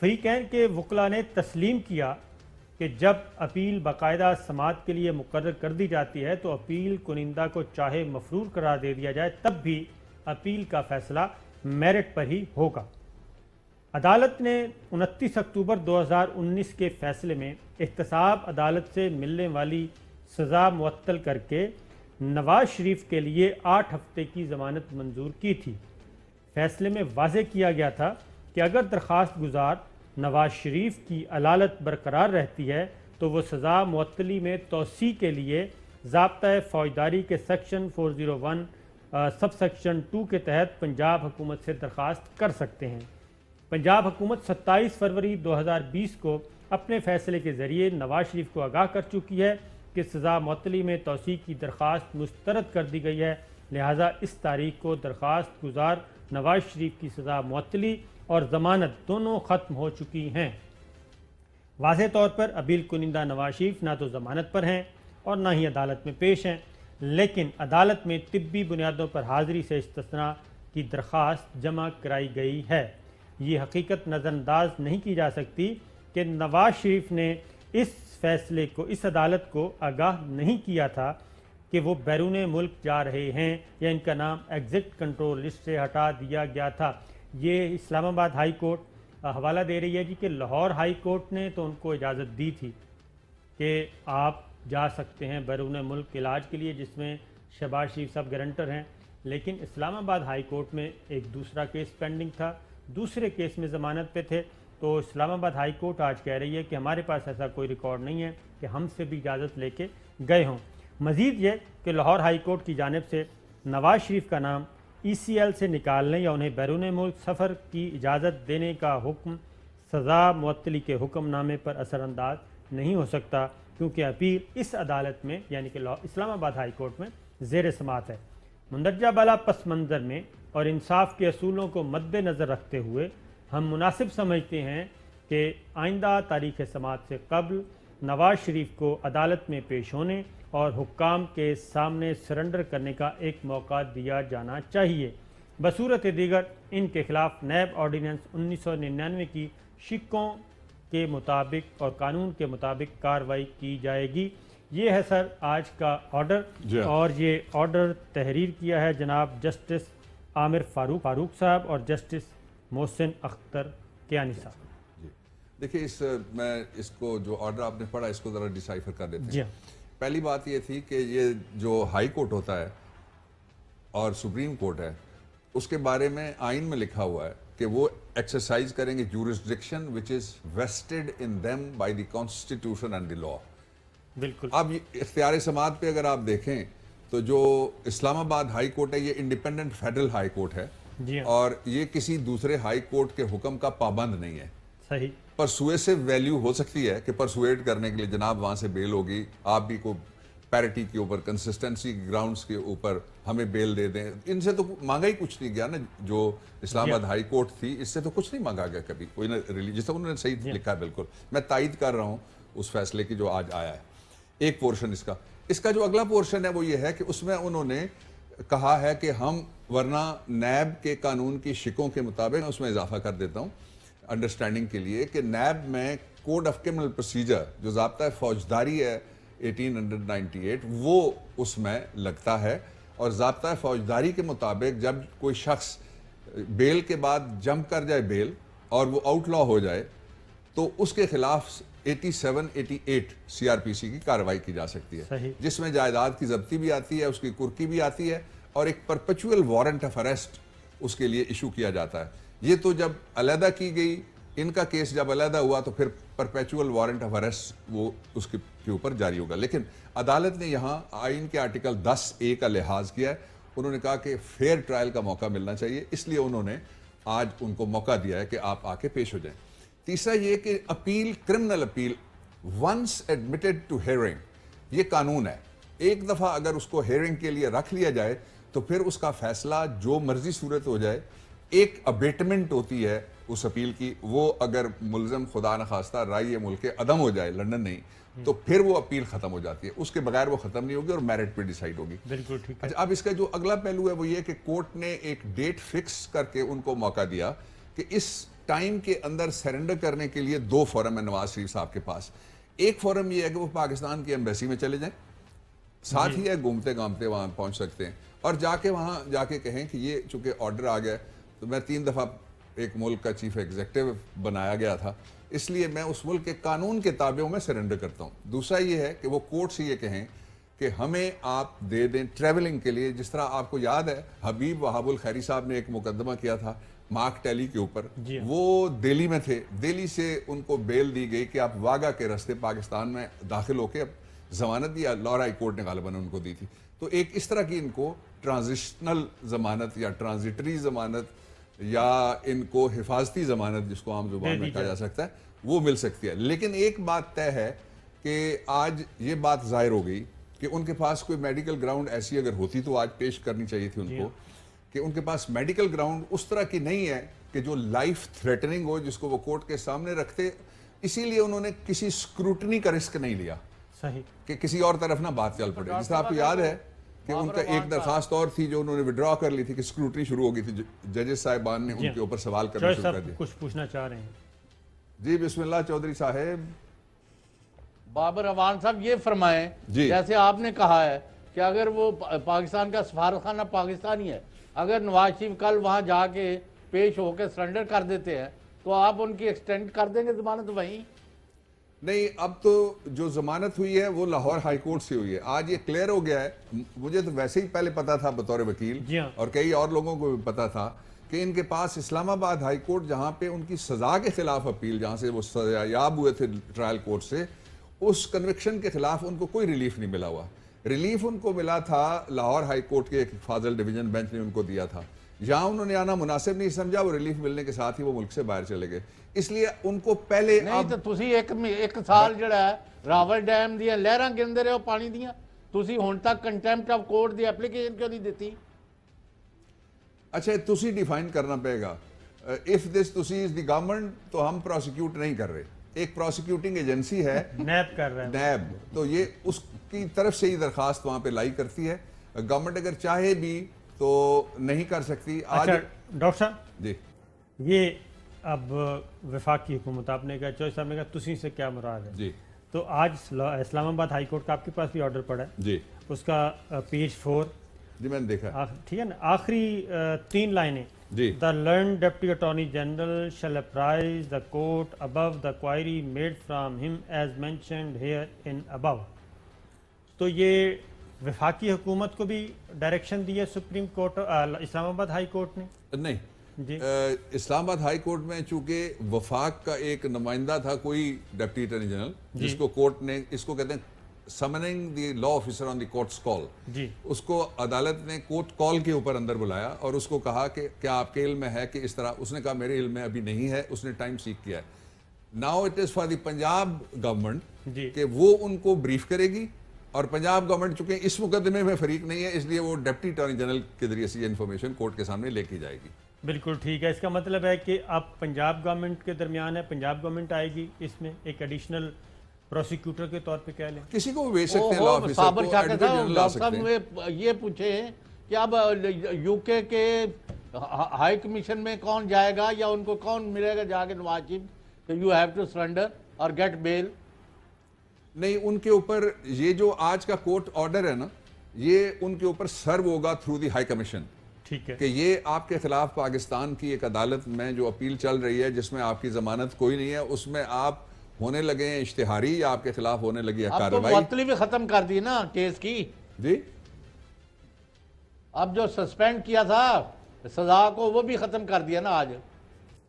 فریقین کے وکلاء نے تسلیم کیا کہ جب اپیل باقاعدہ سماعت کے لیے مقرر کر دی جاتی ہے تو اپیل کنندہ کو چاہے مفرور قرار دے دیا جائے تب بھی اپیل کا فیصلہ میرٹ پر ہی ہوگا۔ عدالت نے 29 اکتوبر 2019 کے فیصلے میں احتساب عدالت سے ملنے والی سزا معطل کر کے نواز شریف کے لیے 8 ہفتے کی ضمانت منظور کی تھی۔ فیصلے میں واضح کیا گیا تھا کہ اگر درخواست گزار نواز شریف کی علالت برقرار رہتی ہے تو وہ سزا معطلی میں توسیع کے لیے ضابطۂ فوجداری کے سیکشن 401 سب سیکشن 2 کے تحت پنجاب حکومت سے درخواست کر سکتے ہیں۔ پنجاب حکومت 27 فروری 2020 کو اپنے فیصلے کے ذریعے نواز شریف کو آگاہ کر چکی ہے کہ سزا معطلی میں توسیع کی درخواست مسترد کر دی گئی ہے، لہٰذا اس تاریخ کو درخواست گزار نواز شریف کی سزا معطلی اور ضمانت دونوں ختم ہو چکی ہیں۔ واضح طور پر اپیل کنندہ نواز شریف نہ تو ضمانت پر ہیں اور نہ ہی عدالت میں پیش ہیں، لیکن عدالت میں طبی بنیادوں پر حاضری سے استثناء کی درخواست جمع کرائی گئی ہے۔ یہ حقیقت نظر انداز نہیں کی جا سکتی کہ نواز شریف نے اس فیصلے کو، اس عدالت کو آگاہ نہیں کیا تھا کہ وہ بیرون ملک جا رہے ہیں یا ان کا نام ایگزٹ کنٹرول لسٹ سے ہٹا دیا گیا تھا۔ یہ اسلام آباد ہائی کورٹ حوالہ دے رہی ہے جی کہ لاہور ہائی کورٹ نے تو ان کو اجازت دی تھی کہ آپ جا سکتے ہیں بیرون ملک علاج کے لیے، جس میں شہباز شریف صاحب گارنٹر ہیں، لیکن اسلام آباد ہائی کورٹ میں ایک دوسرا کیس پینڈنگ تھا، دوسرے کیس میں ضمانت پہ تھے، تو اسلام آباد ہائی کورٹ آج کہہ رہی ہے کہ ہمارے پاس ایسا کوئی ریکارڈ نہیں ہے کہ ہم سے بھی اجازت لے کے گئے ہوں۔ مزید یہ کہ لاہور ہائی کورٹ کی جانب سے نواز شریف کا نام ای سی ایل سے نکالنے یا انہیں بیرون ملک سفر کی اجازت دینے کا حکم سزا معطلی کے حکم نامے پر اثر انداز نہیں ہو سکتا، کیونکہ اپیل اس عدالت میں یعنی کہ اسلام آباد ہائی کورٹ میں زیر سماعت ہے۔ مندرجہ بالا پس منظر میں اور انصاف کے اصولوں کو مد نظر رکھتے ہوئے ہم مناسب سمجھتے ہیں کہ آئندہ تاریخ سماعت سے قبل نواز شریف کو عدالت میں پیش ہونے اور حکام کے سامنے سرنڈر کرنے کا ایک موقع دیا جانا چاہیے۔ بصورت دیگر ان کے خلاف نیب آرڈیننس 1999 کی شقوں کے مطابق اور قانون کے مطابق کارروائی کی جائے گی۔ یہ ہے سر آج کا آرڈر، اور یہ آرڈر تحریر کیا ہے جناب جسٹس عامر فاروق صاحب اور جسٹس محسن اختر کیانی صاحب۔ دیکھیے میں اس کو جو آرڈر آپ نے پڑھا اس کو ذرا ڈیسائفر کر دیتے ہیں۔ پہلی بات یہ تھی کہ یہ جو ہائی کورٹ ہوتا ہے اور سپریم کورٹ ہے، اس کے بارے میں آئین میں لکھا ہوا ہے کہ وہ ایکسرسائز کریں گے jurisdiction which is vested in them by the constitution and the law. بالکل۔ اب اختیار سماعت پہ اگر آپ دیکھیں تو جو اسلام آباد ہائی کورٹ ہے یہ انڈیپینڈنٹ فیڈرل ہائی کورٹ ہے، اور یہ کسی دوسرے ہائی کورٹ کے حکم کا پابند نہیں ہے۔ صحیح۔ پرسویسو ویلیو ہو سکتی ہے کہ پرسویٹ کرنے کے لیے جناب وہاں سے بیل ہوگی، آپ بھی کو پیرٹی کے اوپر، کنسسٹنسی گراؤنڈز کے اوپر ہمیں بیل دے دیں۔ ان سے تو مانگا ہی کچھ نہیں گیا نا، جو اسلام آباد ہائی کورٹ تھی اس سے تو کچھ نہیں مانگا گیا کبھی، کوئی نہ جس طرح انہوں نے صحیح لکھا ہے۔ بالکل میں تائید کر رہا ہوں اس فیصلے کی جو آج آیا ہے۔ ایک پورشن اس کا جو اگلا پورشن ہے وہ یہ ہے کہ اس میں انہوں نے کہا ہے کہ ہم ورنہ نیب کے قانون کی شقوں کے مطابق، اس میں اضافہ کر دیتا ہوں انڈرسٹینڈنگ کے لیے، کہ نیب میں کوڈ آف کرمنل پروسیجر جو ضابطہ فوجداری ہے 1898 وہ اس میں لگتا ہے، اور ضابطہ فوجداری کے مطابق جب کوئی شخص بیل کے بعد جمپ کر جائے بیل اور وہ آؤٹ لا ہو جائے تو اس کے خلاف 87-88 سی آر پی سی کی کارروائی کی جا سکتی ہے، جس میں جائیداد کی ضبطی بھی آتی ہے، اس کی کرکی بھی آتی ہے، اور ایک پرپیچول وارنٹ آف اریسٹ اس کے لیے ایشو کیا جاتا ہے۔ یہ تو جب علیحدہ کی گئی، ان کا کیس جب علیحدہ ہوا تو پھر پرپیچول وارنٹ آف اریسٹ وہ اس کے اوپر جاری ہوگا۔ لیکن عدالت نے یہاں آئین کے آرٹیکل 10A کا لحاظ کیا ہے، انہوں نے کہا کہ فیئر ٹرائل کا موقع ملنا چاہیے، اس لیے انہوں نے آج ان کو موقع دیا ہے کہ آپ آ کے پیش ہو جائیں۔ تیسرا یہ کہ appeal, criminal appeal once admitted to hearing, یہ قانون ہے، ایک دفعہ اگر اس کو ہیئرنگ کے لیے رکھ لیا جائے تو پھر اس کا فیصلہ جو مرضی صورت ہو جائے، ایک ابیٹمنٹ ہوتی ہے اس اپیل کی، وہ اگر ملزم خدا نخواستہ رائے ملک عدم ہو جائے، لندن نہیں، تو پھر وہ اپیل ختم ہو جاتی ہے، اس کے بغیر وہ ختم نہیں ہوگی اور میرٹ پہ ڈیسائیڈ ہوگی۔ بالکل ٹھیک ہے۔ اچھا، اب اس کا جو اگلا پہلو ہے وہ یہ کہ کورٹ نے ایک ڈیٹ فکس کر کے ان کو موقع دیا کہ اس ٹائم کے اندر سرنڈر کرنے کے لیے 2 فورم ہے نواز شریف صاحب کے پاس. ایک فورم یہ ہے کہ وہ پاکستان کی ایمبیسی میں چلے جائیں, ساتھ ہی ہے گھومتے گھامتے وہاں پہنچ سکتے ہیں, اور وہاں جا کے کہیں کہ یہ چونکہ آرڈر آ گیا, تو میں 3 دفعہ ایک ملک کا چیف ایگزیکٹو بنایا گیا تھا, اس لیے میں اس ملک کے قانون کے تابع میں سرنڈر کرتا ہوں. دوسرا یہ ہے کہ وہ کورٹ سے یہ کہیں کہ ہمیں آپ دے دیں ٹریولنگ کے لیے, جس طرح آپ کو یاد ہے حبیب وہاب الخیری صاحب نے ایک مقدمہ کیا تھا مارک ٹیلی کے اوپر, وہ دہلی میں تھے, دہلی سے ان کو بیل دی گئی کہ آپ واگا کے راستے پاکستان میں داخل ہو کے ضمانت دی, لاہور ہائی کورٹ نے غالباً ان کو دی تھی. تو ایک اس طرح کی ان کو ٹرانزیشنل ضمانت یا ٹرانزیٹری ضمانت یا ان کو حفاظتی ضمانت, جس کو عام زبان میں کہا جا سکتا ہے, وہ مل سکتی ہے. لیکن ایک بات طے ہے کہ آج یہ بات ظاہر ہو گئی کہ ان کے پاس کوئی میڈیکل گراؤنڈ ایسی اگر ہوتی تو آج پیش کرنی چاہیے تھی ان کو, کہ ان کے پاس میڈیکل گراؤنڈ اس طرح کی نہیں ہے کہ جو لائف تھریٹننگ ہو, جس کو وہ کورٹ کے سامنے رکھتے. اسی لیے انہوں نے کسی سکروٹنی کا رسک نہیں لیا کہ کسی اور طرف نہ بات چل پڑے. جس طرح آپ کو یاد ہے کہ ان کا ایک درخواست اور تھی جو انہوں نے وڈرا کر لی تھی کہ سکروٹنی شروع ہو گئی تھی, ججز صاحبان نے ان کے اوپر سوال کرنا شروع کر دیا. کچھ پوچھنا چاہ رہے ہیں جی, بسم اللہ چودھری صاحب. بابر اوان صاحب یہ فرمائیں, جیسے آپ نے کہا ہے کہ اگر وہ پاکستان کا سفارتخانہ پاکستانی ہے, اگر نواز شریف کل وہاں جا کے پیش ہو کے سرنڈر کر دیتے ہیں تو آپ ان کی ایکسٹینڈ کر دیں گے ضمانت وہیں؟ نہیں, اب تو جو ضمانت ہوئی ہے وہ لاہور ہائی کورٹ سے ہوئی ہے. آج یہ کلیئر ہو گیا ہے, مجھے تو ویسے ہی پہلے پتا تھا بطور وکیل اور کئی اور لوگوں کو بھی پتا تھا کہ ان کے پاس اسلام آباد ہائی کورٹ, جہاں پہ ان کی سزا کے خلاف اپیل, جہاں سے وہ سزا یاب ہوئے تھے ٹرائل کورٹ سے, اس کنوکشن کے خلاف ان کو کوئی ریلیف نہیں ملا ہوا. ریلیف ان کو ملا تھا لاہور ہائی کورٹ کے ایک فاضل ڈویژن بینچ نے ان کو دیا تھا. یہاں انہوں نے آنا مناسب نہیں سمجھا, وہ ریلیف ملنے کے ساتھ ہی وہ ملک سے باہر چلے گئے. اس لیے ان کو پہلے نہیں, تو تسی ایک سال جڑا ہے راول ڈیم دیا لہراں گرندے رہے ہو پانی دیا, تسی ہون تک contempt of court the application کیوں نہیں دیتی؟ اچھا, تسی ڈیفائن کرنا پڑے گا. if this تسی is the government, تو ہم پروسیکیوٹ نہیں کر رہے, ایک پروسیکیوٹنگ ایجنسی ہے نیب کر رہا ہے, نیب, تو یہ اس کی طرف سے ہی درخواست وہاں پہ لائی کرتی ہے. گورنمنٹ اگر چاہے بھی تو نہیں کر سکتی. آج ڈاکٹر صاحب جی, یہ اب وفاقی حکومت, آپ نے کہا چوہدری صاحب نے کہا تسی سے کیا مراد ہے, جی تو آج اسلام آباد ہائی کورٹ کا آپ کے پاس بھی آرڈر پڑا ہے, جی اس کا پیج 4, جی میں نے دیکھا, ٹھیک ہے نا, آخری 3 لائنیں, جی, The learned Deputy Attorney General shall apprise the court above the query made from him as mentioned here in above. تو یہ وفاقی حکومت کو بھی ڈائریکشن دی ہے سپریم کورٹ, اسلام آباد ہائی کورٹ نے؟ نہیں, جی, اسلام آباد ہائی کورٹ میں چونکہ وفاق کا ایک نمائندہ تھا کوئی ڈپٹی اٹارنی جنرل, جس کو کورٹ نے, اس کو کہتے ہیں summoning the law officer on the court's call, جی, اس کو عدالت نے کورٹ کال کے اوپر اندر بلایا اور اس کو کہا کہ کیا آپ کے علم میں ہے کہ اس طرح, اس نے کہا میرے علم میں ابھی نہیں ہے, اس نے ٹائم سیک کیا ہے. Now it is for the Punjab government کہ وہ ان کو بریف کرے گی, اور پنجاب گورنمنٹ چونکہ اس مقدمے میں فریق نہیں ہے, اس لیے وہ ڈپٹی اٹارنی جنرل کے ذریعے سے یہ انفارمیشن کورٹ کے سامنے لے کے جائے گی. بالکل ٹھیک ہے. اس کا مطلب ہے کہ اب پنجاب گورنمنٹ کے درمیان ہے, پنجاب گورنمنٹ آئے گی اس میں ایک ایڈیشنل پروسیکیوٹر کے طور پہ کہہ لیں, کسی کو بھیج سکتے ہیں, لا آفیسر کو, ایڈوکیٹ جنرل لا سکتے ہیں. ڈاکٹر صاحب یہ پوچھے کہ اب یو کے ہائی کمیشن میں کون جائے گا, یا ان کو کون ملے گا جا کے نواز شریف کہ یو ہیو ٹو سرنڈر اور گیٹ بیل؟ نہیں, ان کے اوپر یہ جو آج کا کورٹ آرڈر ہے نا, یہ ان کے اوپر سرو ہوگا تھرو دی ہائی کمیشن, ٹھیک ہے, کہ یہ آپ کے خلاف پاکستان کی ایک عدالت میں جو اپیل چل رہی ہے جس میں آپ کی ضمانت کوئی نہیں ہے, اس میں آپ ہونے لگے ہیں اشتہاری, یا آپ کے خلاف ہونے لگی ہے اب تو معطلی بھی ختم کر دی نا کیس کی. جی, اب جو سسپینڈ کیا تھا سزا کو وہ بھی ختم کر دیا نا آج.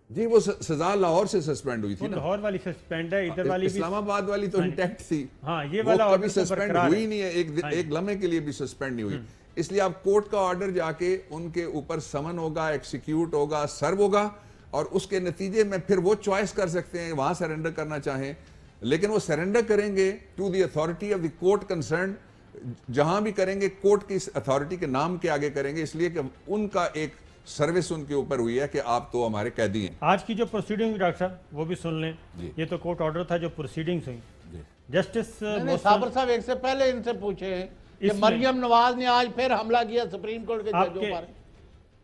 جی, وہ سزا لاہور سے سسپینڈ ہوئی تھی نا, لاہور والی سسپینڈ ہے, ادھر والی اسلام آباد والی تو انٹیکٹ تھی, ہاں یہ والا وہ کبھی سسپینڈ ہوئی نہیں ہے, ایک لمحے کے لیے بھی سسپینڈ نہیں ہوئی. اس لیے اب کورٹ کا آرڈر جا کے ان کے اوپر سمن ہوگا, ایکسیکیوٹ ہوگا, سرو ہوگا, اور اس کے نتیجے میں پھر وہ چوائس کر سکتے ہیں وہاں سرنڈر کرنا چاہیں, لیکن وہ سرنڈر کریں گے to the authority of the court concern, جہاں بھی کریں گے کورٹ کی اتھارٹی کے نام کے آگے کریں گے, اس لیے کہ ان کا ایک سروس ان کے اوپر ہوئی ہے کہ آپ تو ہمارے قیدی ہیں. آج کی جو پروسیڈنگ ڈاکٹر صاحب وہ بھی سن لیں, یہ تو کورٹ آرڈر تھا جو پروسیڈنگز ہوئی. جسٹس صابر صاحب ایک سے پہلے ان سے پوچھیں کہ مریم نواز نے آج پھر حملہ کیا سپریم کورٹ کے ججوں پر.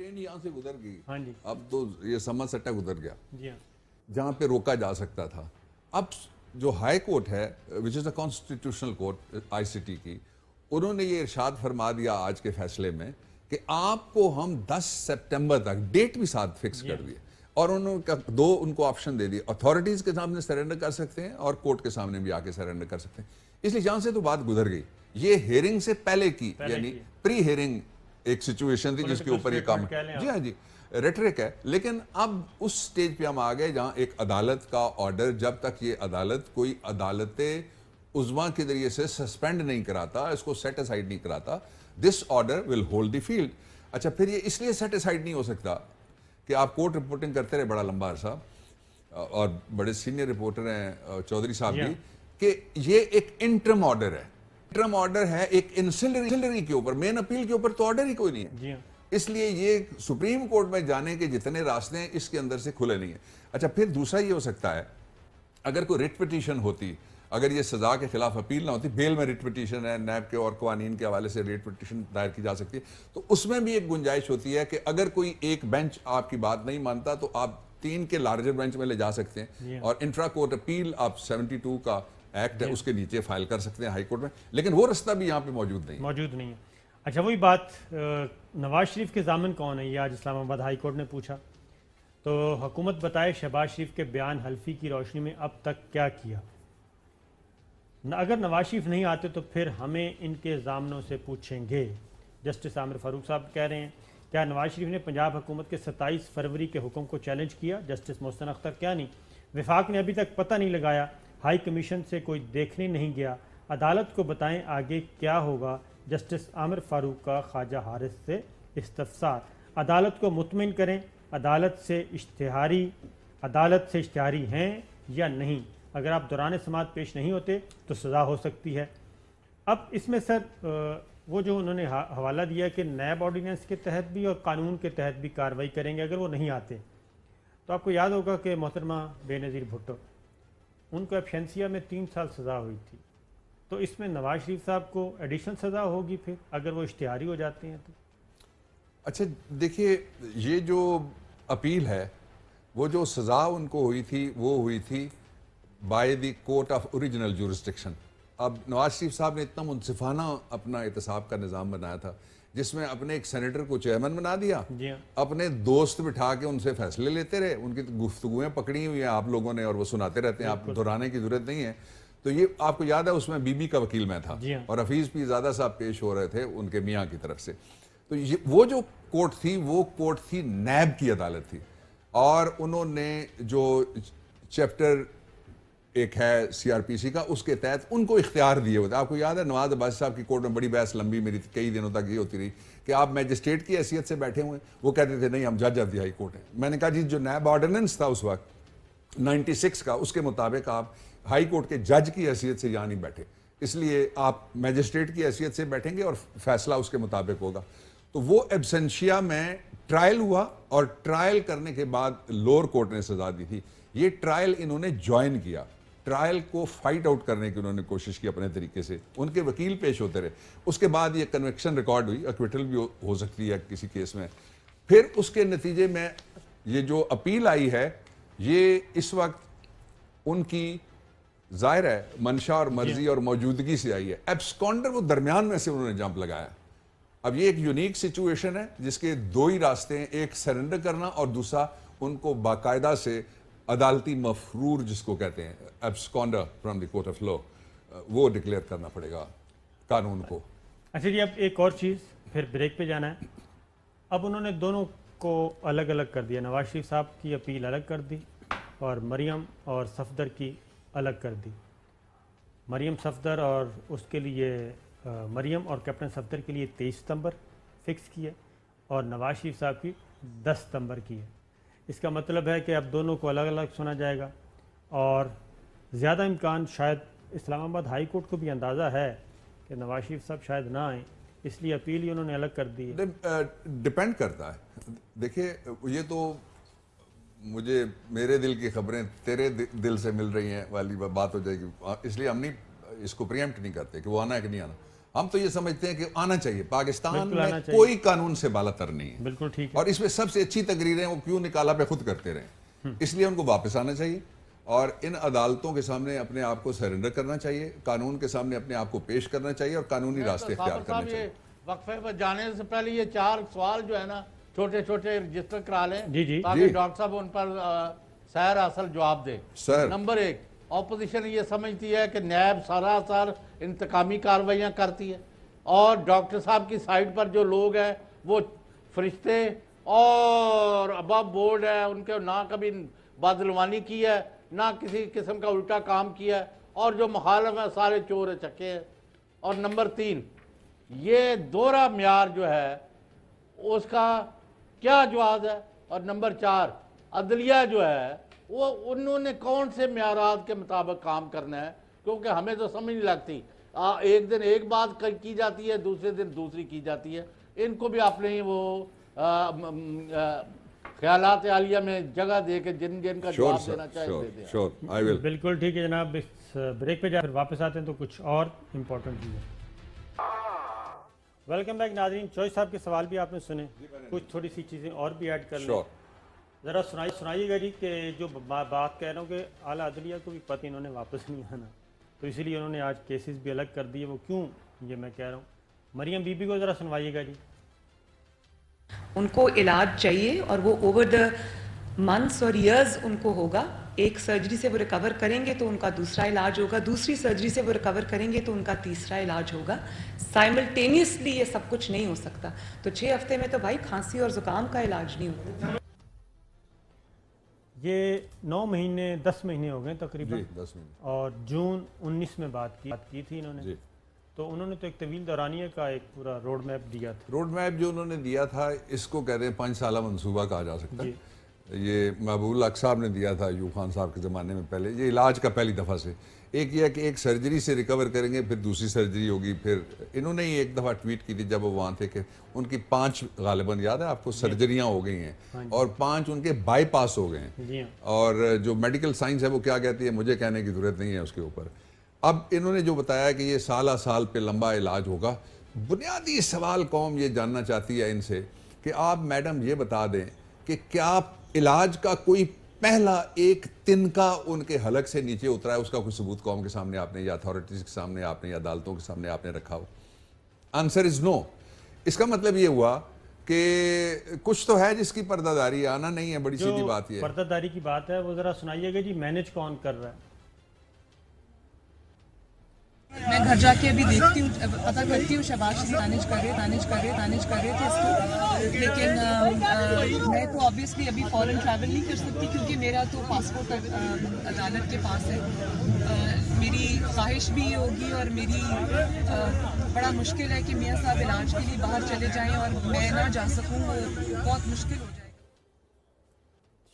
ٹرین یہاں سے گزر گئی. ہاں جی. اب تو یہ سمر سٹا گزر گیا جی ہاں. جہاں پہ روکا جا سکتا تھا. اب جو ہائی کورٹ ہے وچ از اے کانسٹیٹیوشنل کورٹ آئی سی ٹی کی, انہوں نے یہ ارشاد فرما دیا آج کے فیصلے میں کہ آپ کو ہم 10 سپٹمبر تک ڈیٹ بھی ساتھ فکس کر دیے, اور انہوں نے ان کو آپشن دے دیے, اتھارٹیز کے سامنے سرنڈر کر سکتے ہیں اور کورٹ کے سامنے بھی آ کے سرنڈر کر سکتے ہیں. اس لیے جہاں سے تو بات گزر گئی, یہ ہیئرنگ سے پہلے کی یعنی پری ہیئرنگ ایک سچویشن تھی جس کے اوپر یہ کام, جی ہاں جی ریٹرک ہے. لیکن اب اس سٹیج پہ ہم آ گئے جہاں ایک عدالت کا آرڈر, جب تک یہ عدالت کوئی عدالت عظمیٰ کے ذریعے سے سسپینڈ نہیں کراتا, اس کو سیٹ اسائڈ نہیں کراتا, this order will hold the field. اچھا پھر یہ اس لیے سیٹ اسائڈ نہیں ہو سکتا کہ آپ کورٹ رپورٹنگ کرتے رہے بڑا لمبا عرصہ, اور بڑے سینئر رپورٹر ہیں چودھری صاحب بھی, کہ یہ ایک انٹرم آرڈر ہے. انٹرم آرڈر ہے ایک انسلری کے اوپر, مین اپیل کے اوپر تو آرڈر ہی کوئی نہیں ہے. اس لیے یہ سپریم کورٹ میں جانے کے جتنے راستے ہیں اس کے اندر سے کھلے نہیں ہیں. اچھا پھر دوسرا یہ ہو سکتا ہے اگر کوئی ریٹ پٹیشن ہوتی, اگر یہ سزا کے خلاف اپیل نہ ہوتی, بیل میں ریٹ پٹیشن ہے, نیب کے اور قوانین کے حوالے سے ریٹ پٹیشن دائر کی جا سکتی ہے, تو اس میں بھی ایک گنجائش ہوتی ہے کہ اگر کوئی ایک بینچ آپ کی بات نہیں مانتا تو آپ 3 کے لارجر بینچ میں لے جا سکتے ہیں, اور انٹرا کورٹ اپیل آپ 72 کا ایکٹ ہے اس کے نیچے فائل کر سکتے ہیں ہائی کورٹ میں. لیکن وہ رستہ بھی یہاں پہ موجود نہیں ہے. اچھا وہی بات, نواز شریف کے ضامن کون ہے, یہ آج اسلام آباد ہائی کورٹ نے پوچھا, تو حکومت بتائے شہباز شریف کے بیان حلفی کی روشنی میں اب تک کیا کیا. اگر نواز شریف نہیں آتے تو پھر ہمیں ان کے ضامنوں سے پوچھیں گے. جسٹس عامر فاروق صاحب کہہ رہے ہیں کیا نواز شریف نے پنجاب حکومت کے 27 فروری کے حکم کو چیلنج کیا. جسٹس محسن اختر کیا نہیں, وفاق نے ابھی تک پتہ نہیں لگایا, ہائی کمیشن سے کوئی دیکھنے نہیں گیا, عدالت کو بتائیں آگے کیا ہوگا. جسٹس عامر فاروق کا خواجہ حارث سے استفسار, عدالت کو مطمئن کریں عدالت سے اشتہاری ہیں یا نہیں, اگر آپ دوران سماعت پیش نہیں ہوتے تو سزا ہو سکتی ہے. اب اس میں سر وہ جو انہوں نے حوالہ دیا کہ نیب آرڈیننس کے تحت بھی اور قانون کے تحت بھی کارروائی کریں گے اگر وہ نہیں آتے, تو آپ کو یاد ہوگا کہ محترمہ بے نظیر بھٹو, ان کو ایفشنسیا میں 3 سال سزا ہوئی تھی, تو اس میں نواز شریف صاحب کو ایڈیشنل سزا ہوگی پھر اگر وہ اشتہاری ہو جاتے ہیں تو. اچھا دیکھیے, یہ جو اپیل ہے وہ جو سزا ان کو ہوئی تھی وہ ہوئی تھی by the court of original jurisdiction. اب نواز شریف صاحب نے اتنا منصفانہ اپنا احتساب کا نظام بنایا تھا جس میں اپنے ایک سینیٹر کو چیئرمین بنا دیا, اپنے دوست بٹھا کے ان سے فیصلے لیتے رہے, ان کی گفتگویں پکڑی ہوئی ہیں آپ لوگوں نے اور وہ سناتے رہتے ہیں, آپ دہرانے کی ضرورت نہیں ہے. تو یہ آپ کو یاد ہے اس میں بی بی کا وکیل میں تھا اور حفیظ پی زادہ صاحب پیش ہو رہے تھے ان کے میاں کی طرف سے. تو وہ جو کورٹ تھی وہ کورٹ تھی نیب کی عدالت تھی, اور انہوں نے جو چیپٹر ایک ہے سی آر پی سی کا اس کے تحت ان کو اختیار دیے ہوتے. آپ کو یاد ہے نواز عباسی صاحب کی کورٹ میں بڑی بحث لمبی میری کئی دنوں تک یہ ہوتی رہی کہ آپ میجسٹریٹ کی حیثیت سے بیٹھے ہوئے, وہ کہتے تھے نہیں ہم جج آف دی ہائی کورٹ ہیں. میں نے کہا جی جو نیب آرڈیننس تھا اس وقت 96 کا, اس کے مطابق آپ ہائی کورٹ کے جج کی حیثیت سے یہاں نہیں بیٹھے, اس لیے آپ میجسٹریٹ کی حیثیت سے بیٹھیں گے اور فیصلہ اس کے مطابق ہوگا. تو وہ ایبسنشیا میں ٹرائل ہوا, اور ٹرائل کرنے کے بعد لوور کورٹ نے سزا دی تھی. یہ ٹرائل انہوں نے جوائن کیا, ٹرائل کو فائٹ آؤٹ کرنے کی انہوں نے کوشش کی اپنے طریقے سے, ان کے وکیل پیش ہوتے رہے. اس کے بعد یہ کنوکشن ریکارڈ ہوئی, ایکویٹل بھی ہو سکتی ہے کسی کیس میں. پھر اس کے نتیجے میں یہ جو اپیل آئی ہے یہ اس وقت ان کی ظاہر ہے منشا اور مرضی اور موجودگی سے آئی ہے. ایبسکونڈر وہ درمیان میں سے انہوں نے جمپ لگایا. اب یہ ایک یونیک سچویشن ہے جس کے 2 ہی راستے ہیں, ایک سرنڈر کرنا اور دوسرا ان کو باقاعدہ سے عدالتی مفرور جس کو کہتے ہیں absconder from the court of law, وہ ڈکلیئر کرنا پڑے گا قانون کو. اچھا جی, اب ایک اور چیز, پھر بریک پہ جانا ہے. اب انہوں نے دونوں کو الگ الگ کر دیا, نواز شریف صاحب کی اپیل الگ کر دی اور مریم اور صفدر کی الگ کر دی. مریم صفدر اور اس کے لیے مریم اور کیپٹن صفدر کے لیے 23 ستمبر فکس کی ہے, اور نواز شریف صاحب کی 10 ستمبر کی ہے. اس کا مطلب ہے کہ اب دونوں کو الگ الگ سنا جائے گا, اور زیادہ امکان شاید اسلام آباد ہائی کورٹ کو بھی اندازہ ہے کہ نواز شریف صاحب شاید نہ آئیں, اس لیے اپیل ہی انہوں نے الگ کر دی ہے. ڈپینڈ کرتا ہے. دیکھیے یہ تو مجھے میرے دل کی خبریں تیرے دل سے مل رہی ہیں والی بات ہو جائے گی, اس لیے ہم نہیں اس کو پریمپٹ نہیں کرتے کہ وہ آنا ہے کہ نہیں آنا. ہم تو یہ سمجھتے ہیں کہ آنا چاہیے، پاکستان میں کوئی قانون سے بالا تر نہیں ہے، بالکل ٹھیک ہے، اور اس میں سب سے اچھی تقریریں وہ کیوں نکالا پہ خود کرتے رہے، اس لیے ان کو واپس آنا چاہیے اور ان عدالتوں کے سامنے اپنے آپ کو سرنڈر کرنا چاہیے، قانون کے سامنے اپنے آپ کو پیش کرنا چاہیے اور قانونی راستے اختیار کرنے چاہیے۔ وقفے پر جانے سے پہلے یہ 4 سوال جو ہے نا چھوٹے چھوٹے رجسٹر کرا لیں جی تاکہ ڈاکٹر صاحب ان پر سیر اصل جواب دے۔ نمبر 1، اپوزیشن یہ سمجھتی ہے کہ نیب سراسر انتقامی کارروائیاں کرتی ہے اور ڈاکٹر صاحب کی سائٹ پر جو لوگ ہیں وہ فرشتے اور اباب بورڈ ہے، ان کے نہ کبھی بدعنوانی کی ہے نہ کسی قسم کا الٹا کام کیا ہے، اور جو مخالف ہیں سارے چور چکے ہیں۔ اور نمبر 3، یہ دوہرا معیار جو ہے اس کا کیا جواز ہے؟ اور نمبر 4، عدلیہ جو ہے وہ انہوں نے کون سے معیارات کے مطابق کام کرنا ہے، کیونکہ ہمیں تو سمجھ نہیں لگتی، ایک دن ایک بات کی جاتی ہے، دوسرے دن دوسری کی جاتی ہے۔ ان کو بھی اپنے وہ خیالات عالیہ میں جگہ دے کے جن کا جواب دینا چاہیے دے دیں۔ بالکل ٹھیک ہے جناب، اس بریک پہ جا پھر واپس آتے ہیں تو کچھ اور امپورٹنٹ چیزیں۔ ویلکم بیک ناظرین، چوہے صاحب کے سوال بھی آپ نے سنے، کچھ تھوڑی سی چیزیں اور بھی ایڈ کر لیں، ذرا سنائیے گا جی کہ جو بات کہہ رہا ہوں کہ اعلیٰ عدلیہ کو بھی پتہ انہوں نے واپس نہیں آنا، تو اسی لیے انہوں نے آج کیسز بھی الگ کر دیے، وہ کیوں یہ میں کہہ رہا ہوں۔ مریم بی بی کو ذرا سنوائیے گا جی۔ ان کو علاج چاہیے اور وہ اوور دا منتھس اور ایئرز ان کو ہوگا، ایک سرجری سے وہ ریکور کریں گے تو ان کا دوسرا علاج ہوگا، دوسری سرجری سے وہ ریکور کریں گے تو ان کا تیسرا علاج ہوگا، سائملٹینیسلی یہ سب کچھ نہیں ہو سکتا۔ تو 6 ہفتے میں تو بھائی کھانسی اور زکام کا علاج نہیں ہوتا۔ یہ 9 مہینے 10 مہینے ہو گئے تقریباً، 10 مہینے، اور جون 19 میں بات کی تھی انہوں نے، تو انہوں نے تو ایک طویل دورانیہ کا ایک پورا روڈ میپ دیا تھا۔ روڈ میپ جو انہوں نے دیا تھا اس کو کہتے ہیں 5 سالہ منصوبہ کہا جا سکتا ہے۔ یہ محبوب الحق صاحب نے دیا تھا ایوب خان صاحب کے زمانے میں، پہلے یہ علاج کا پہلی دفعہ سے ایک یہ ہے کہ ایک سرجری سے ریکور کریں گے، پھر دوسری سرجری ہوگی، پھر انہوں نے ایک دفعہ ٹویٹ کی تھی جب وہ وہاں تھے کہ ان کی 5 غالباً یاد ہے آپ کو سرجریاں ہو گئی ہیں اور 5 ان کے بائی پاس ہو گئے ہیں، اور جو میڈیکل سائنس ہے وہ کیا کہتی ہے مجھے کہنے کی ضرورت نہیں ہے اس کے اوپر۔ اب انہوں نے جو بتایا کہ یہ سالہ سال پہ لمبا علاج ہوگا، بنیادی سوال قوم یہ جاننا چاہتی ہے ان سے کہ آپ میڈم یہ بتا دیں کہ کیا علاج کا کوئی پہلا ایک تنکا ان کے حلق سے نیچے اترا ہے، اس کا کوئی ثبوت قوم کے سامنے آپ نے یا اتھارٹیز کے سامنے آپ نے یا عدالتوں کے سامنے آپ نے رکھا ہو؟ آنسر از نو۔ اس کا مطلب یہ ہوا کہ کچھ تو ہے جس کی پردہ داری آنا نہیں ہے، بڑی سیدھی بات یہ ہے۔ پردہ داری کی بات ہے وہ ذرا سنائیے گا جی، مینج کون کر رہا ہے؟ میں گھر جا کے ابھی دیکھتی ہوں، پتہ کرتی ہوں شہباز شریف تانج کر رہے تھے اس کو، لیکن میں تو آبویسلی ابھی فورن ٹریول نہیں کر سکتی کیونکہ میرا تو پاسپورٹ عدالت کے پاس ہے۔ میری خواہش بھی ہوگی اور میری بڑا مشکل ہے کہ میاں صاحب علاج کے لیے باہر چلے جائیں اور میں نہ جا سکوں، وہ بہت مشکل ہو جائے۔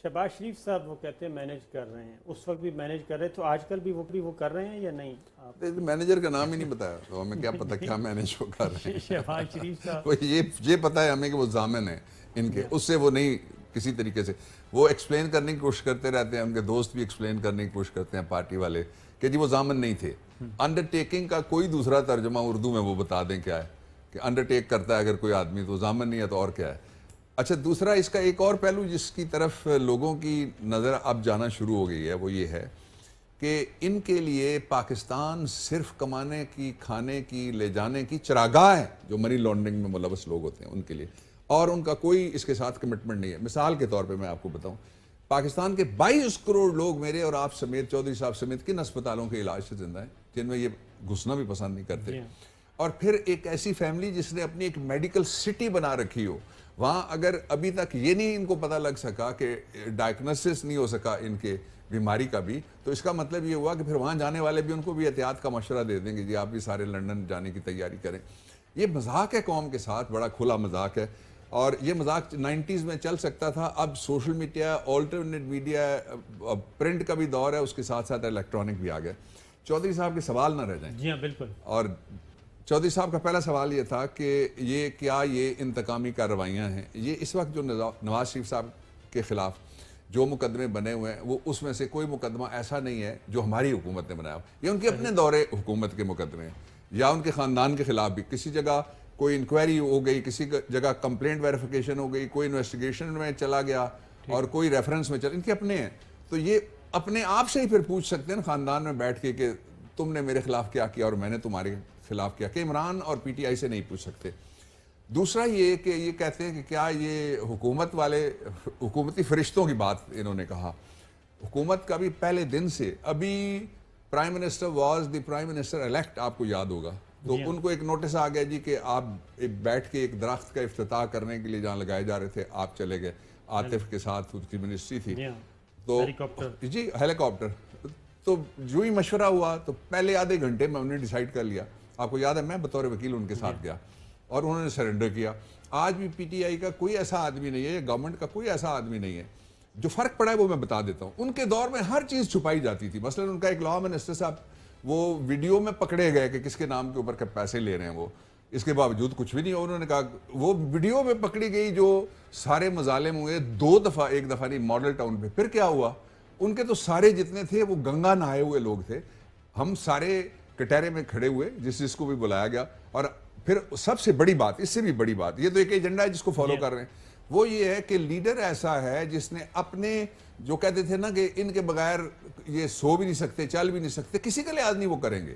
شہباز شریف صاحب وہ کہتے ہیں مینیج کر رہے ہیں، اس وقت بھی مینیج کر رہے، تو آج کل بھی وہ کر رہے ہیں یا نہیں؟ مینیجر کا نام ہی نہیں بتایا تو ہمیں کیا پتہ کیا مینیج ہو کر رہے ہیں۔ شہباز شریف صاحب یہ پتہ ہے ہمیں کہ وہ ضامن ہیں ان کے، اس سے وہ نہیں کسی طریقے سے وہ ایکسپلین کرنے کی کوشش کرتے رہتے ہیں، ان کے دوست بھی ایکسپلین کرنے کی کوشش کرتے ہیں پارٹی والے کہ جی وہ ضامن نہیں تھے۔ انڈر ٹیکنگ کا کوئی دوسرا ترجمہ اردو میں وہ بتا دیں کیا ہے کہ انڈر ٹیک کرتا ہے اگر کوئی آدمی تو ضامن نہیں ہے تو اور کیا ہے۔ اچھا دوسرا اس کا ایک اور پہلو جس کی طرف لوگوں کی نظر اب جانا شروع ہو گئی ہے وہ یہ ہے کہ ان کے لیے پاکستان صرف کمانے کی، کھانے کی، لے جانے کی چراگاہ ہے جو منی لانڈرنگ میں ملوث لوگ ہوتے ہیں ان کے لیے، اور ان کا کوئی اس کے ساتھ کمٹمنٹ نہیں ہے۔ مثال کے طور پہ میں آپ کو بتاؤں، پاکستان کے 22 کروڑ لوگ میرے اور آپ سمیت، چودھری صاحب سمیت کن اسپتالوں کے علاج سے زندہ ہیں جن میں یہ گھسنا بھی پسند نہیں کرتے، اور پھر ایک ایسی فیملی جس نے اپنی ایک میڈیکل سٹی بنا رکھی ہو، وہاں اگر ابھی تک یہ نہیں ان کو پتہ لگ سکا کہ ڈائگنوسس نہیں ہو سکا ان کے بیماری کا بھی، تو اس کا مطلب یہ ہوا کہ پھر وہاں جانے والے بھی ان کو بھی احتیاط کا مشورہ دے دیں گے جی آپ بھی سارے لندن جانے کی تیاری کریں۔ یہ مذاق ہے قوم کے ساتھ، بڑا کھلا مذاق ہے، اور یہ مذاق 90s میں چل سکتا تھا، اب social media, alternate media, print کا بھی دور ہے، اس کے ساتھ ساتھ الیکٹرانک بھی آ گیا۔ چودھری صاحب کے سوال نہ رہ جائیں۔ جی ہاں بالکل۔ اور چودھری صاحب کا پہلا سوال یہ تھا کہ یہ انتقامی کارروائیاں ہیں، یہ اس وقت جو نواز شریف صاحب کے خلاف جو مقدمے بنے ہوئے ہیں وہ اس میں سے کوئی مقدمہ ایسا نہیں ہے جو ہماری حکومت نے بنایا، یہ ان کے اپنے دور حکومت کے مقدمے ہیں۔ یا ان کے خاندان کے خلاف بھی کسی جگہ کوئی انکوائری ہو گئی, کسی جگہ کمپلینٹ ویریفیکیشن ہو گئی, کوئی انویسٹیگیشن میں چلا گیا اور کوئی ریفرنس میں چلا, ان کے اپنے ہیں, تو یہ اپنے آپ سے ہی پھر پوچھ سکتے ہیں خاندان میں بیٹھ کے کہ تم نے میرے خلاف کیا کیا اور میں نے تمہارے خلاف کیا, کہ عمران اور پی ٹی آئی سے نہیں پوچھ سکتے. دوسرا یہ کہ یہ کہتے ہیں کہ کیا یہ حکومت والے حکومتی فرشتوں کی بات انہوں نے کہا. حکومت کا بھی پہلے دن سے, ابھی prime minister was the prime minister elect, آپ کو یاد ہوگا, تو ان کو ایک نوٹس آ گیا جی کہ آپ بیٹھ کے ایک درخت کا افتتاح کرنے کے لیے جہاں لگائے جا رہے تھے آپ چلے گئے, عاطف کے ساتھ اس کی منسٹری تھی, تو جی ہیلی کاپٹر. تو جو ہی مشورہ ہوا تو پہلے آدھے گھنٹے میں انہوں نے ڈیسائیڈ کر لیا. آپ کو یاد ہے میں بطور وکیل ان کے ساتھ گیا اور انہوں نے سرنڈر کیا. آج بھی پی ٹی آئی کا کوئی ایسا آدمی نہیں ہے یا گورنمنٹ کا کوئی ایسا آدمی نہیں ہے. جو فرق پڑا ہے وہ میں بتا دیتا ہوں. ان کے دور میں ہر چیز چھپائی جاتی تھی. مثلا ان کا ایک لا منسٹر صاحب وہ ویڈیو میں پکڑے گئے کہ کس کے نام کے اوپر کے پیسے لے رہے ہیں, وہ اس کے باوجود کچھ بھی نہیں. انہوں نے کہا وہ ویڈیو میں پکڑی گئی جو سارے مظالم ہوئے 2 دفعہ, ایک دفعہ نہیں ماڈل ٹاؤن پہ. پھر کیا ہوا, ان کے تو سارے جتنے تھے وہ گنگا نہائے ہوئے لوگ تھے. ہم سارے کٹہرے میں کھڑے ہوئے جس کو بھی بلایا گیا. اور پھر سب سے بڑی بات, اس سے بھی بڑی بات, یہ تو ایک ایجنڈا ہے جس کو فالو کر رہے ہیں, وہ یہ ہے کہ لیڈر ایسا ہے جس نے اپنے جو کہتے تھے نا کہ ان کے بغیر یہ سو بھی نہیں سکتے, چل بھی نہیں سکتے, کسی کا لحاظ نہیں وہ کریں گے.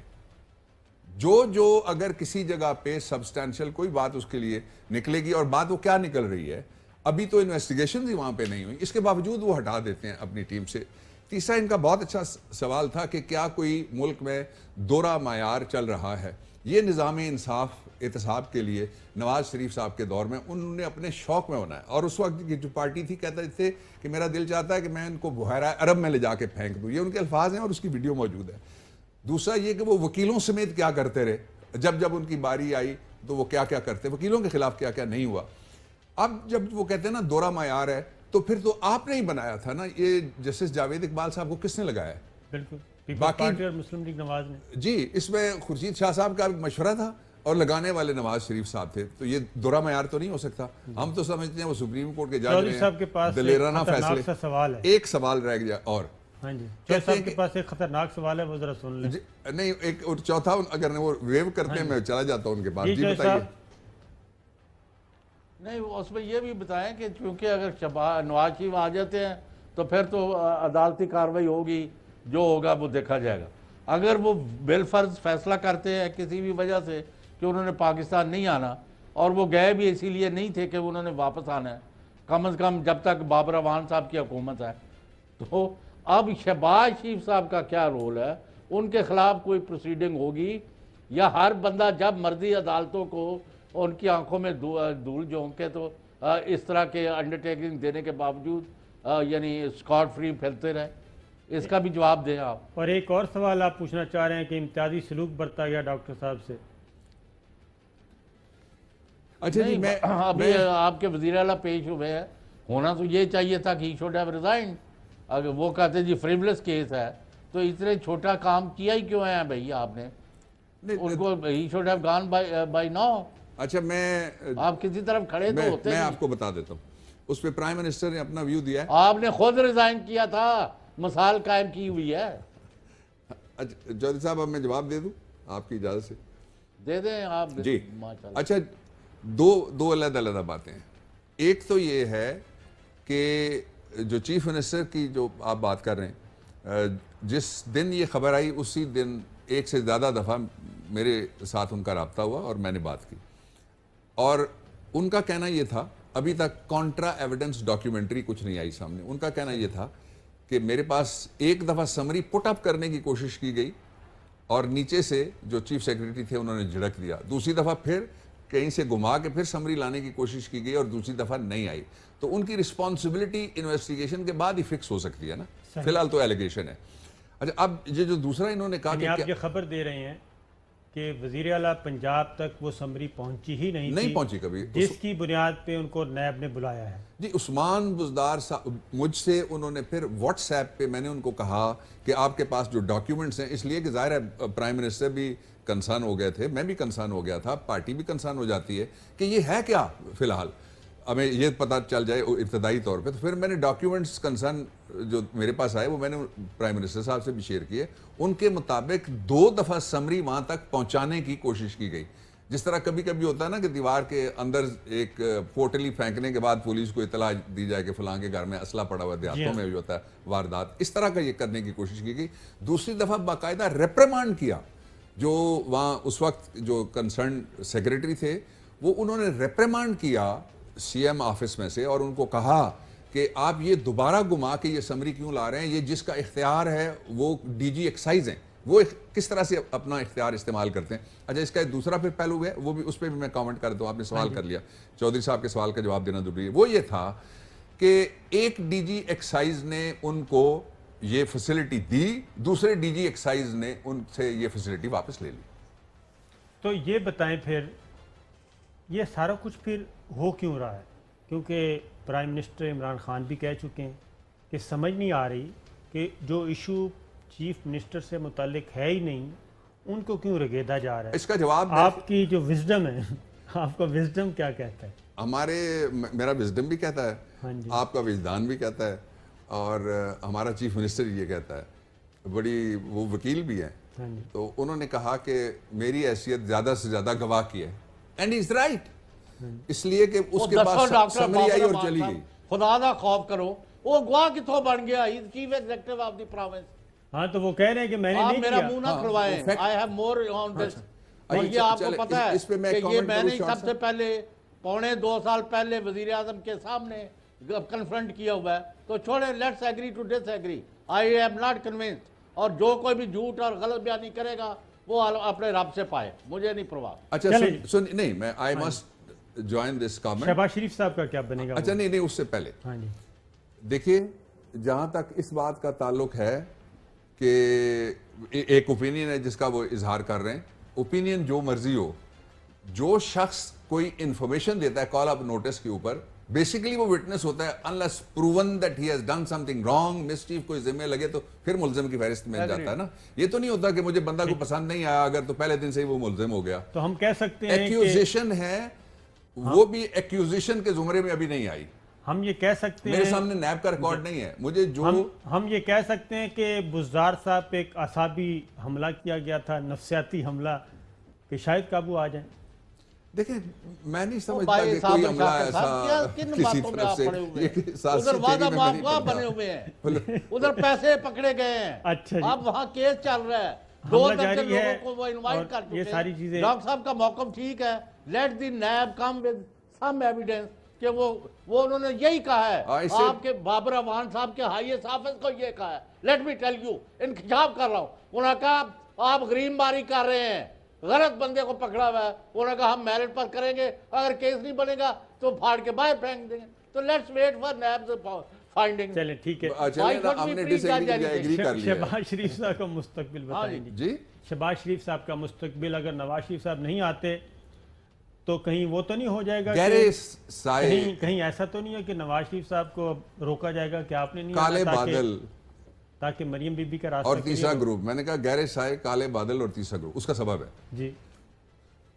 جو اگر کسی جگہ پہ سبسٹینشل کوئی بات اس کے لیے نکلے گی, اور بات وہ کیا نکل رہی ہے, ابھی تو انویسٹیگیشن ہی وہاں پہ نہیں ہوئی, اس کے باوجود وہ ہٹا دیتے ہیں اپنی ٹیم سے. تیسرا ان کا بہت اچھا سوال تھا کہ کیا کوئی ملک میں دوہرا معیار چل رہا ہے. یہ نظام انصاف احتساب کے لیے نواز شریف صاحب کے دور میں انہوں نے اپنے شوق میں بنایا, اور اس وقت کی جو پارٹی تھی کہتے تھے کہ میرا دل چاہتا ہے کہ میں ان کو بحیرہ عرب میں لے جا کے پھینک دوں. یہ ان کے الفاظ ہیں اور اس کی ویڈیو موجود ہے. دوسرا یہ کہ وہ وکیلوں سمیت کیا کرتے رہے, جب ان کی باری آئی تو وہ کیا کرتے, وکیلوں کے خلاف کیا نہیں ہوا. اب جب وہ کہتے ہیں نا دوہرا معیار ہے, تو پھر تو آپ نے ہی بنایا تھا نا, یہ جسٹس جاوید اقبال صاحب کو کس نے لگایا ہے؟ بالکل باقی اور مسلم لیگ نواز نے. جی اس میں خورشید شاہ صاحب کا مشورہ تھا اور لگانے والے نواز شریف صاحب تھے. تو یہ دوہرا معیار تو نہیں ہو سکتا. ہم تو سمجھتے ہیں وہ سپریم کورٹ کے جج ہیں, دلیرانہ فیصلے. سوال ہے, ایک سوال رہ گیا اور ہاں جی چودھری صاحب کے پاس ایک خطرناک سوال ہے, وہ ذرا سن لیں. نہیں ایک اور چوتھا اگر وہ ویو کرتے ہیں میں چلا جاتا ہوں ان کے پاس. جی بتائیے. نہیں اس میں یہ بھی بتائیں کہ چونکہ اگر نواز شریف آ جاتے ہیں تو پھر تو عدالتی کارروائی ہوگی, جو ہوگا وہ دیکھا جائے گا. اگر وہ بالفرض فیصلہ کرتے ہیں کسی بھی وجہ سے کہ انہوں نے پاکستان نہیں آنا, اور وہ گئے بھی اسی لیے نہیں تھے کہ انہوں نے واپس آنا ہے, کم از کم جب تک بابر اعوان صاحب کی حکومت ہے, تو اب شہباز شریف صاحب کا کیا رول ہے؟ ان کے خلاف کوئی پروسیڈنگ ہوگی یا ہر بندہ جب مرضی عدالتوں کو ان کی آنکھوں میں دھول جھونکے تو اس طرح کے انڈرٹیکنگ دینے کے باوجود یعنی اسکاٹ فری پھیلتے رہے؟ اس کا بھی جواب دیں آپ. اور ایک اور سوال آپ پوچھنا چاہ رہے ہیں کہ امتیازی سلوک برتا گیا ڈاکٹر صاحب سے. اچھا جی میں ابھی آپ کے وزیر اعلیٰ پیش ہوئے ہیں, ہونا تو یہ چاہیے تھا کہ ہی شوڈ ہیو ریزائنڈ. اگر وہ کہتے جی فریولس کیس ہے تو اتنے چھوٹا کام کیا ہی کیوں ہے بھائی آپ نے؟ ان کو he should have gone by now. اچھا میں آپ کسی طرف کھڑے تو ہوتے. میں آپ کو بتا دیتا ہوں, اس پہ پرائم منسٹر نے اپنا ویو دیا ہے. آپ نے خود ریزائن کیا تھا, مثال قائم کی ہوئی ہے. چودھری صاحب اب میں جواب دے دوں آپ کی اجازت سے؟ دے دیں آپ. جی اچھا دو علیحدہ باتیں ہیں. ایک تو یہ ہے کہ جو چیف منسٹر کی جو آپ بات کر رہے ہیں, جس دن یہ خبر آئی اسی دن ایک سے زیادہ دفعہ میرے ساتھ ان کا رابطہ ہوا اور میں نے بات کی, اور ان کا کہنا یہ تھا, ابھی تک کانٹرا ایویڈنس ڈاکیومنٹری کچھ نہیں آئی سامنے, ان کا کہنا یہ تھا کہ میرے پاس ایک دفعہ سمری پٹ اپ کرنے کی کوشش کی گئی اور نیچے سے جو چیف سیکریٹری تھے انہوں نے جھڑک دیا, دوسری دفعہ پھر کہیں سے گھما کے پھر سمری لانے کی کوشش کی گئی اور دوسری دفعہ نہیں آئی. تو ان کی رسپانسبلٹی انویسٹیگیشن کے بعد ہی فکس ہو سکتی ہے نا, فی الحال تو ایلیگیشن ہے. اچھا اب یہ جو دوسرا انہوں نے کہا کہ آپ یہ خبر دے رہے ہیں کہ وزیر اعلیٰ پنجاب تک وہ سمری پہنچی ہی نہیں پہنچی کبھی, جس کی بنیاد پہ ان کو نیب نے بلایا ہے. جی عثمان بزدار صاحب مجھ سے انہوں نے پھر واٹس ایپ پہ میں نے ان کو کہا کہ آپ کے پاس جو ڈاکیومنٹس ہیں, اس لیے کہ ظاہر ہے پرائم منسٹر بھی کنسرن ہو گئے تھے, میں بھی کنسرن ہو گیا تھا, پارٹی بھی کنسرن ہو جاتی ہے کہ یہ ہے کیا, فی الحال ہمیں یہ پتہ چل جائے ابتدائی طور پہ. تو پھر میں نے ڈاکیومنٹس کنسرن جو میرے پاس آئے وہ میں نے پرائم منسٹر صاحب سے بھی شیئر کیے. ان کے مطابق 2 دفعہ سمری وہاں تک پہنچانے کی کوشش کی گئی. جس طرح کبھی کبھی ہوتا ہے نا کہ دیوار کے اندر ایک پورٹلی پھینکنے کے بعد پولیس کو اطلاع دی جائے کہ فلاں کے گھر میں اسلحہ پڑا ہوا ہے, دیہاتوں میں بھی ہوتا ہے واردات, اس طرح کا یہ کرنے کی کوشش کی گئی. دوسری دفعہ باقاعدہ ریپریمانڈ کیا. جو وہاں اس وقت جو کنسرن سیکریٹری تھے وہ انہوں نے ریپریمانڈ کیا سی ایم آفس میں سے, اور ان کو کہا کہ آپ یہ دوبارہ گما کے یہ سمری کیوں لا رہے ہیں, یہ جس کا اختیار ہے وہ ڈی جی ایکسائز ہیں, وہ کس طرح سے اپنا اختیار استعمال کرتے ہیں. اچھا, اس کا ایک دوسرا پھر پہلو ہے, وہ بھی اس پہ بھی میں کامنٹ کرتا ہوں. آپ نے سوال کر لیا, چودھری صاحب کے سوال کا جواب دینا ضروری ہے. وہ یہ تھا کہ ایک ڈی جی ایکسائز نے ان کو یہ فیسلٹی دی, دوسرے ڈی جی ایکسائز نے ان سے یہ فیسلٹی واپس لے لی. تو یہ بتائیں پھر یہ سارا کچھ پھر ہو کیوں رہا ہے؟ کیونکہ پرائم منسٹر عمران خان بھی کہہ چکے ہیں کہ سمجھ نہیں آ رہی کہ جو ایشو چیف منسٹر سے متعلق ہے ہی نہیں ان کو کیوں رگیدا جا رہا ہے. اس کا جواب آپ کی جو وزڈم ہے, آپ کا وزڈم کیا کہتا ہے؟ میرا وزڈم بھی کہتا ہے, ہاں جی, آپ کا وجدان بھی کہتا ہے, اور ہمارا چیف منسٹر یہ کہتا ہے. بڑی وہ وکیل بھی ہیں, ہاں جی, تو انہوں نے کہا کہ میری حیثیت زیادہ سے زیادہ گواہ کی ہے, اینڈ از رائٹ. اس لیے کہ اس کے بعد سمری آئی اور چلی گئی. خدا دا خوف کرو, وہ گواہ کتوں بن گیا, he chief executive of the province. ہاں تو وہ کہہ رہے ہیں کہ میں نے نہیں کیا. آپ میرا منہ نہ کھلوائیں, I have more on this. اور یہ آپ کو پتا ہے کہ یہ میں نے سب سے پہلے 2.25 سال پہلے وزیر اعظم کے سامنے کنفرنٹ کیا ہوا ہے. تو چھوڑیں, let's agree to disagree. I am not convinced. اور جو کوئی بھی جھوٹ اور غلط بیانی کرے گا وہ اپنے رب سے پائے, مجھے نہیں پرواہ. اچھا سن, نہیں میں I must join this comment. Shahbaz شریف صاحب کا کیا بنے گا؟ اچھا نہیں, اس سے پہلے ہاں جی, دیکھیے, جہاں تک اس بات کا تعلق ہے کہ ایک اوپینین ہے جس کا وہ اظہار کر رہے ہیں, اوپینین جو مرضی ہو, جو شخص کوئی انفارمیشن دیتا ہے کال اپ نوٹس کے اوپر, بیسیکلی وہ وٹنس ہوتا ہے unless proven that he has done something wrong, mischief کوئی ذمہ لگے تو پھر ملزم کی فہرست میں جاتا ہے نا. یہ تو نہیں ہوتا کہ مجھے بندہ کو پسند نہیں آیا اگر تو پہلے دن سے ہی وہ ملزم ہو گیا. تو ہم کہہ سکتے ہیں ایکیوزیشن ہے, وہ بھی ایکیوزیشن کے زمرے میں ابھی نہیں آئی. ہم یہ کہہ سکتے ہیں, میرے سامنے نیب کا ریکارڈ نہیں ہے, مجھے جو ہم یہ کہہ سکتے ہیں کہ بزدار صاحب پہ ایک اعصابی حملہ کیا گیا تھا, نفسیاتی حملہ, کہ شاید قابو آ جائیں. دیکھیں, میں نہیں سمجھتا کہ کوئی حملہ ایسا کسی طرف سے, ادھر وعدہ معاف بنے ہوئے ہیں, ادھر پیسے پکڑے گئے ہیں. اچھا جی, اب وہاں کیس چل رہا ہے, 2 درجن لوگوں کو وہ انوائٹ کر چکے. یہ ساری چیزیں, ڈاکٹر صاحب کا موقف ٹھیک ہے, let the NAB come with some evidence, کہ وہ انہوں نے یہی کہا ہے, آپ کے بابر اعوان صاحب کے ہائیسٹ آفس کو یہ کہا ہے. لیٹ می ٹیل یو, انکشاف کر رہا ہوں, انہوں نے کہا آپ غریم باری کر رہے ہیں, غلط بندے کو پکڑا ہوا ہے. انہوں نے کہا ہم میرٹ پر کریں گے, اگر کیس نہیں بنے گا تو پھاڑ کے باہر پھینک دیں گے. تو let's wait for NAB finding. چلیں ٹھیک ہے, شہباز شریف صاحب کا مستقبل بتائیں جی. شہباز شریف صاحب کا مستقبل, اگر نواز شریف صاحب نہیں آتے تو کہیں وہ تو نہیں ہو جائے گا, کہیں ایسا تو نہیں ہے کہ نواز شریف صاحب کو روکا جائے گا کہ آپ نے نہیں کالے بادل, تاکہ مریم بی بی کا راستہ, اور تیسرا گروپ, میں نے کہا گہرے سائے, کالے بادل اور تیسرا گروپ, اس کا سبب ہے. جی,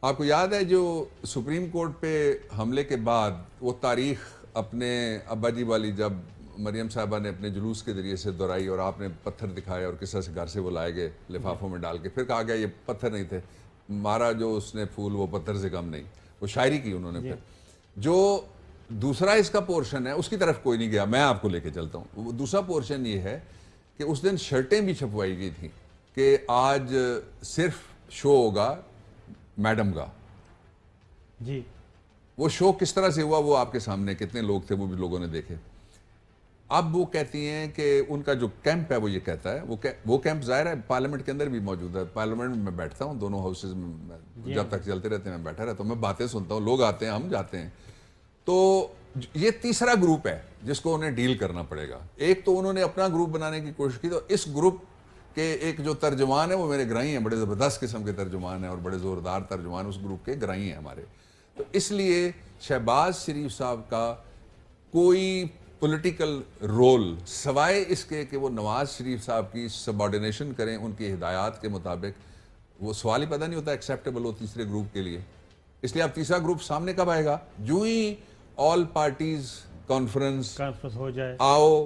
آپ کو یاد ہے جو سپریم کورٹ پہ حملے کے بعد وہ تاریخ اپنے ابا جی والی جب مریم صاحبہ نے اپنے جلوس کے ذریعے سے دہرائی, اور آپ نے پتھر دکھائے اور کس طرح سے گھر سے وہ لائے گئے لفافوں میں ڈال کے, پھر کہا گیا یہ پتھر نہیں تھے, مارا جو اس نے پھول وہ پتھر سے کم نہیں, وہ شاعری کی انہوں نے. پھر جو دوسرا اس کا پورشن ہے اس کی طرف کوئی نہیں گیا, میں آپ کو لے کے چلتا ہوں. دوسرا پورشن یہ ہے کہ اس دن شرٹیں بھی چھپوائی گئی تھیں کہ آج صرف شو ہوگا میڈم کا. جی, وہ شو کس طرح سے ہوا وہ آپ کے سامنے, کتنے لوگ تھے وہ بھی لوگوں نے دیکھے. اب وہ کہتی ہیں کہ ان کا جو کیمپ ہے وہ یہ کہتا ہے, وہ کیمپ ظاہر ہے پارلیمنٹ کے اندر بھی موجود ہے. پارلیمنٹ میں بیٹھتا ہوں, دونوں ہاؤسز میں جب تک چلتے رہتے ہیں میں بیٹھا رہتا ہوں, میں باتیں سنتا ہوں, لوگ آتے ہیں, ہم جاتے ہیں. تو یہ تیسرا گروپ ہے جس کو انہیں ڈیل کرنا پڑے گا. ایک تو انہوں نے اپنا گروپ بنانے کی کوشش کی, تو اس گروپ کے ایک جو ترجمان ہے وہ میرے گرائی ہیں, بڑے زبردست قسم کے ترجمان ہیں اور بڑے زوردار ترجمان اس گروپ کے گرائی ہیں ہمارے. تو اس لیے شہباز شریف صاحب کا کوئی پولیٹیکل رول سوائے اس کے کہ وہ نواز شریف صاحب کی سبارڈینیشن کریں ان کی ہدایات کے مطابق, وہ سوال ہی پیدا نہیں ہوتا ایکسیپٹیبل ہو تیسرے گروپ کے لیے. اس لیے اب تیسرا گروپ سامنے کب آئے گا؟ جو ہی آل پارٹیز کانفرنس ہو جائے, آؤ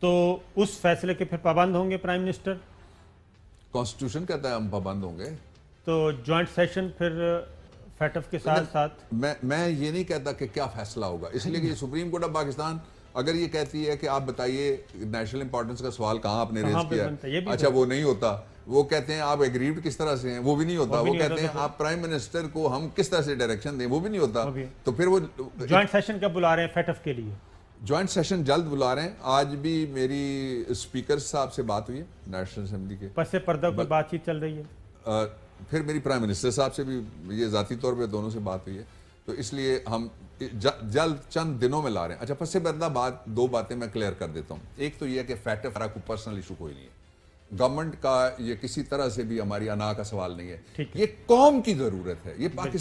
تو اس فیصلے کے پھر پابند ہوں گے پرائم منسٹر؟ کانسٹیٹیوشن کہتا ہے ہم پابند ہوں گے. تو جوائنٹ سیشن پھر فیٹف کے ساتھ ساتھ میں یہ نہیں کہتا کہ کیا فیصلہ ہوگا، اس لیے کہ سپریم کورٹ آف پاکستان اگر یہ کہتی ہے کہ آپ بتائیے نیشنل امپورٹنس کا سوال کہاں آپ نے ریز کیا ہے، اچھا وہ نہیں ہوتا. وہ کہتے ہیں آپ ایگریوڈ کس طرح سے ہیں، وہ بھی نہیں ہوتا. وہ کہتے ہیں آپ پرائم منسٹر کو ہم کس طرح سے ڈائریکشن دیں، وہ بھی نہیں ہوتا. تو پھر وہ جوائنٹ سیشن کب بلا رہے ہیں فیٹف کے لیے؟ جوائنٹ سیشن جلد بلا رہے ہیں. آج بھی میری اسپیکر صاحب سے بات ہوئی ہے نیشنل اسمبلی کے، پس پردہ کوئی بات چیت چل رہی ہے. پھر میری پرائم منسٹر صاحب سے بھی یہ ذاتی طور پہ دونوں سے بات ہوئی ہے. تو اس لیے ہم جلد چند دنوں میں لا رہے ہیں. اچھا پس پردہ دو باتیں میں کلیئر کر دیتا ہوں. ایک تو یہ ہے کہ فیٹف کا کوئی پرسنل ایشو کوئی نہیں ہے، گورنمنٹ کا یہ کسی طرح سے بھی ہماری انا کا سوال نہیں ہے، یہ قوم کی ضرورت ہے. یہ پاکستان